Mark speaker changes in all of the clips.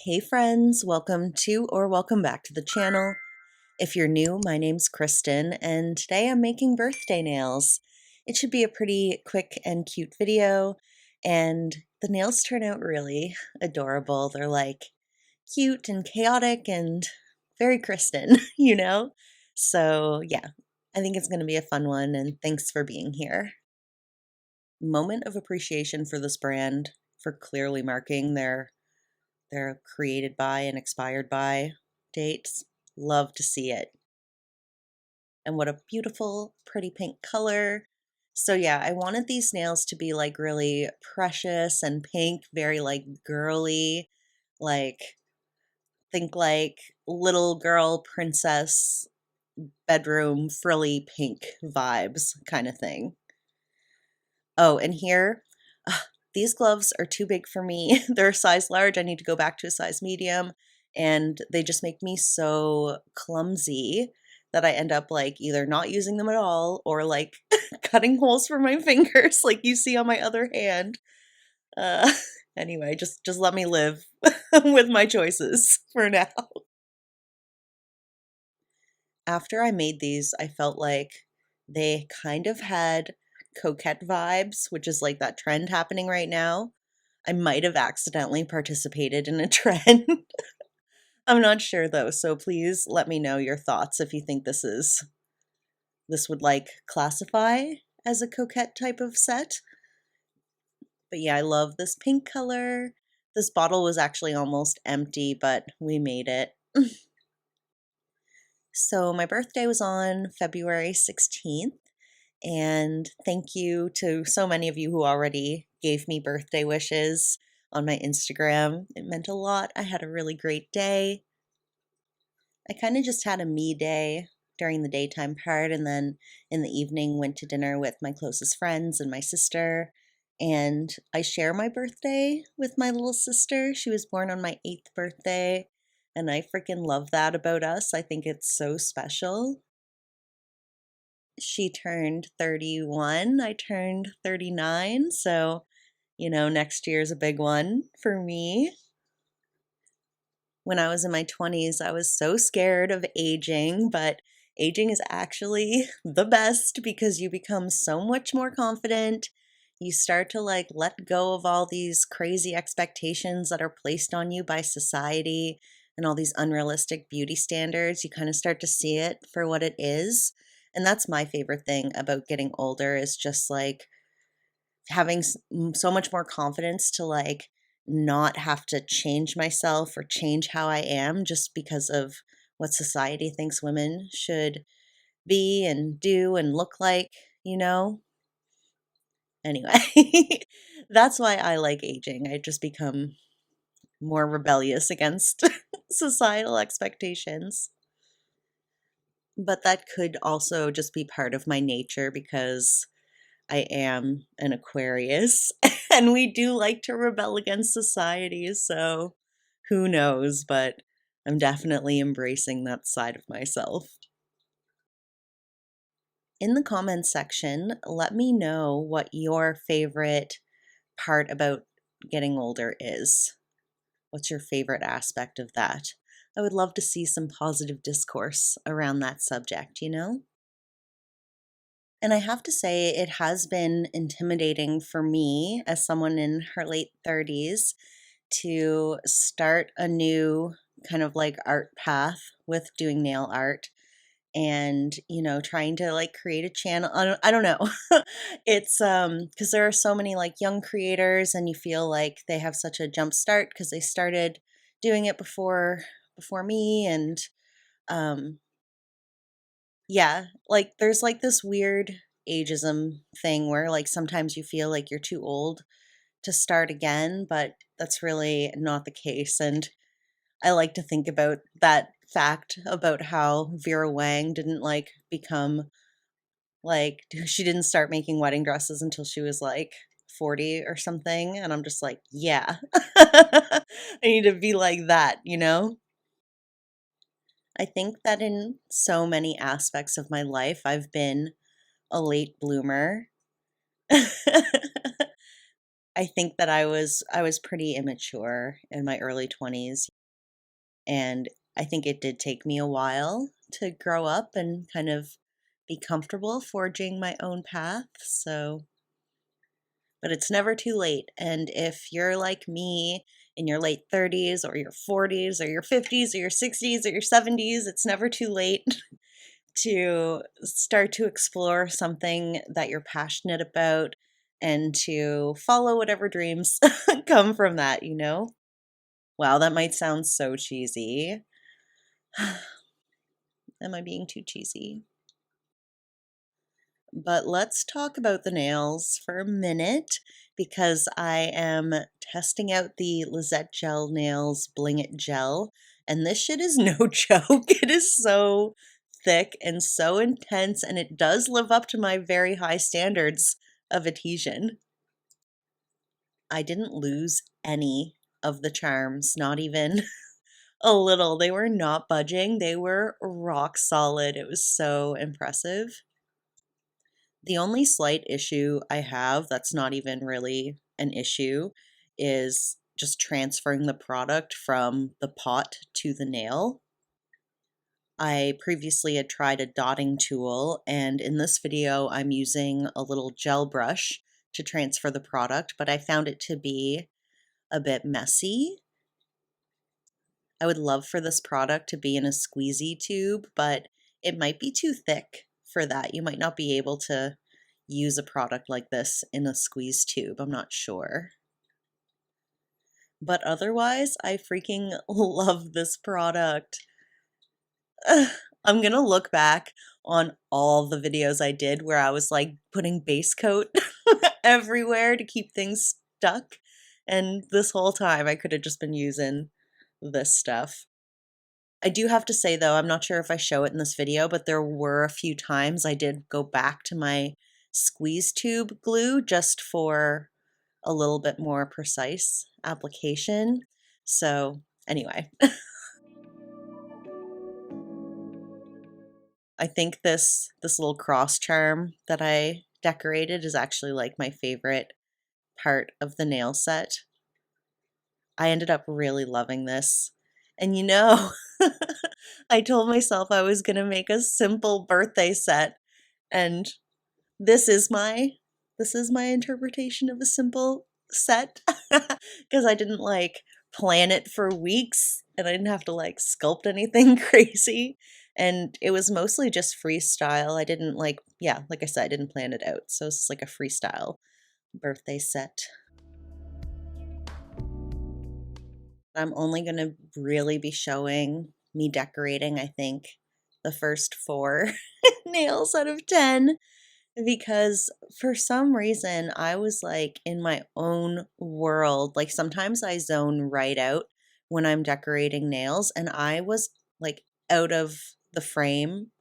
Speaker 1: Hey friends, welcome to or welcome back to the channel. If you're new, my name's Kristen and today I'm making birthday nails. It should be a pretty quick and cute video and the nails turn out really adorable. They're like cute and chaotic and very Kristen, you know? So yeah, I think it's going to be a fun one and thanks for being here. Moment of appreciation for this brand for clearly marking their created by and expired by dates. Love to see it. And what a beautiful, pretty pink color. So yeah, I wanted these nails to be like really precious and pink, very like girly, like think like little girl princess bedroom frilly pink vibes kind of thing. Oh, and here, these gloves are too big for me. They're a size large. I need to go back to a size medium. And they just make me so clumsy that I end up like either not using them at all or like cutting holes for my fingers like you see on my other hand. Uh, anyway, just let me live with my choices for now. After I made these, I felt like they kind of had Coquette vibes, which is like that trend happening right now. I might have accidentally participated in a trend. I'm not sure though, so please let me know your thoughts if you think this would like classify as a Coquette type of set. But yeah, I love this pink color. This bottle was actually almost empty, but we made it. So my birthday was on February 16th. And thank you to so many of you who already gave me birthday wishes on my Instagram. It meant a lot. I had a really great day. I kind of just had a me day during the daytime part, and then in the evening went to dinner with my closest friends and my sister. And I share my birthday with my little sister. She was born on my 8th birthday, and I freaking love that about us. I think it's so special. She turned 31, I turned 39, so, next year's a big one for me. When I was in my 20s, I was so scared of aging, but aging is actually the best because you become so much more confident. You start to like let go of all these crazy expectations that are placed on you by society and all these unrealistic beauty standards. You kind of start to see it for what it is. And that's my favorite thing about getting older is just like having so much more confidence to like not have to change myself or change how I am just because of what society thinks women should be and do and look like, you know? Anyway, that's why I like aging. I just become more rebellious against societal expectations. But that could also just be part of my nature because I am an Aquarius and we do like to rebel against society, so who knows, but I'm definitely embracing that side of myself. In the comments section, let me know what your favorite part about getting older is. What's your favorite aspect of that? I would love to see some positive discourse around that subject, you know? And I have to say, it has been intimidating for me as someone in her late 30s to start a new kind of like art path with doing nail art and trying to like create a channel. I don't know. It's because there are so many like young creators and you feel like they have such a jump start because they started doing it before me. And um yeah, like there's like this weird ageism thing where like sometimes you feel like you're too old to start again, but that's really not the case. And I like to think about that fact about how Vera Wang didn't like become like she didn't start making wedding dresses until she was like 40 or something. And I'm just like, yeah, I need to be like that, you know? I think that in so many aspects of my life, I've been a late bloomer. I think that I was pretty immature in my early 20s, and I think it did take me a while to grow up and kind of be comfortable forging my own path. So, but it's never too late. And if you're like me in your late 30s or your 40s or your 50s or your 60s or your 70s, it's never too late to start to explore something that you're passionate about and to follow whatever dreams come from that, you know? Wow, that might sound so cheesy. Am I being too cheesy? But let's talk about the nails for a minute because I am testing out the Lizette Gel Nails Bling It Gel, and this shit is no joke. It is so thick and so intense, and it does live up to my very high standards of adhesion. I didn't lose any of the charms, not even a little. They were not budging. They were rock solid. It was so impressive. The only slight issue I have that's not even really an issue is just transferring the product from the pot to the nail. I previously had tried a dotting tool, and in this video I'm using a little gel brush to transfer the product, but I found it to be a bit messy. I would love for this product to be in a squeezy tube, but it might be too thick for that. You might not be able to use a product like this in a squeeze tube. I'm not sure. But otherwise, I freaking love this product. I'm gonna look back on all the videos I did where I was like putting base coat everywhere to keep things stuck. And this whole time I could have just been using this stuff. I do have to say though, I'm not sure if I show it in this video, but there were a few times I did go back to my squeeze tube glue just for a little bit more precise application. So anyway, I think this little cross charm that I decorated is actually like my favorite part of the nail set. I ended up really loving this. And you know, I told myself I was going to make a simple birthday set, and this is my interpretation of a simple set because I didn't like plan it for weeks and I didn't have to like sculpt anything crazy, and it was mostly just freestyle. I didn't like, yeah, like I said, I didn't plan it out. So it's like a freestyle birthday set. I'm only going to really be showing me decorating, I think, the first 4 nails out of 10 because for some reason I was like in my own world. Like sometimes I zone right out when I'm decorating nails, and I was like out of the frame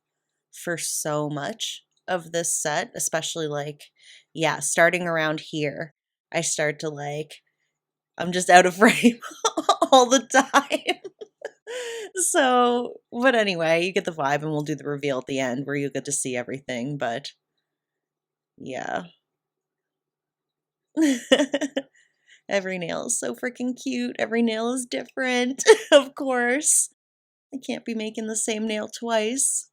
Speaker 1: for so much of this set, especially like, yeah, starting around here. I start to like, I'm just out of frame all the time. So, but anyway, you get the vibe, and we'll do the reveal at the end where you get to see everything. But yeah. Every nail is so freaking cute. Every nail is different, of course. I can't be making the same nail twice.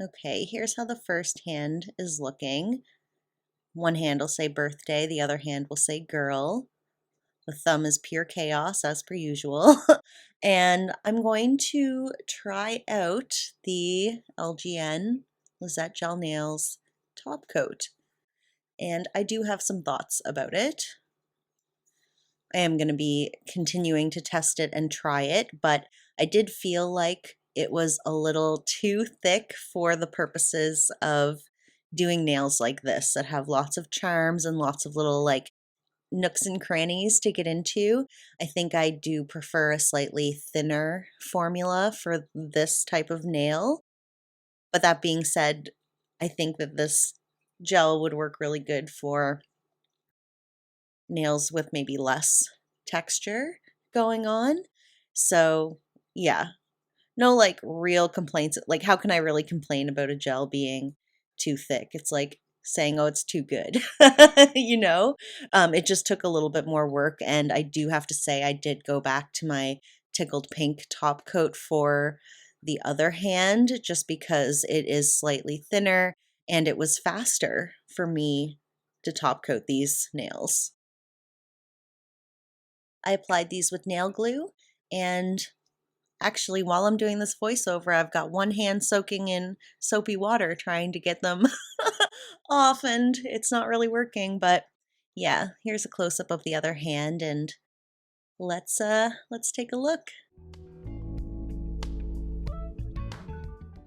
Speaker 1: Okay, here's how the first hand is looking. One hand will say birthday, the other hand will say girl. The thumb is pure chaos as per usual. And I'm going to try out the LGN Lizette Gel Nails top coat. And I do have some thoughts about it. I am going to be continuing to test it and try it, but I did feel like it was a little too thick for the purposes of doing nails like this that have lots of charms and lots of little like nooks and crannies to get into. I think I do prefer a slightly thinner formula for this type of nail. But that being said, I think that this gel would work really good for nails with maybe less texture going on. So yeah, no like real complaints. Like, how can I really complain about a gel being too thick? It's like saying, oh, it's too good. You know? It just took a little bit more work. And I do have to say, I did go back to my tickled pink top coat for the other hand just because it is slightly thinner and it was faster for me to top coat these nails. I applied these with nail glue, and actually, while I'm doing this voiceover, I've got one hand soaking in soapy water trying to get them off, and it's not really working, but yeah, here's a close-up of the other hand, and let's take a look.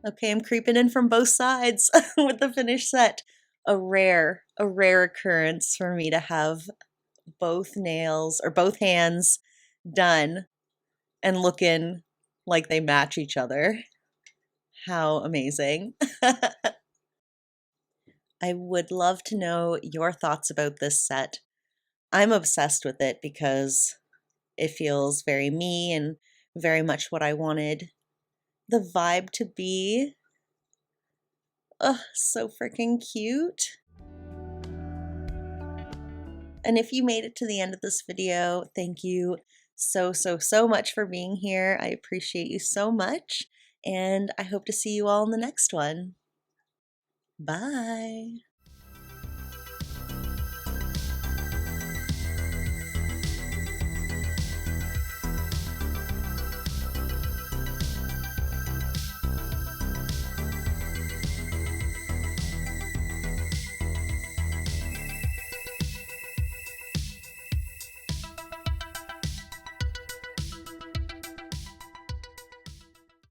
Speaker 1: Okay, I'm creeping in from both sides with the finished set. A rare occurrence for me to have both nails or both hands done and looking like they match each other. How amazing. I would love to know your thoughts about this set. I'm obsessed with it because it feels very me and very much what I wanted the vibe to be. Oh, so freaking cute. And if you made it to the end of this video, thank you so much for being here. I appreciate you so much, and I hope to see you all in the next one. Bye.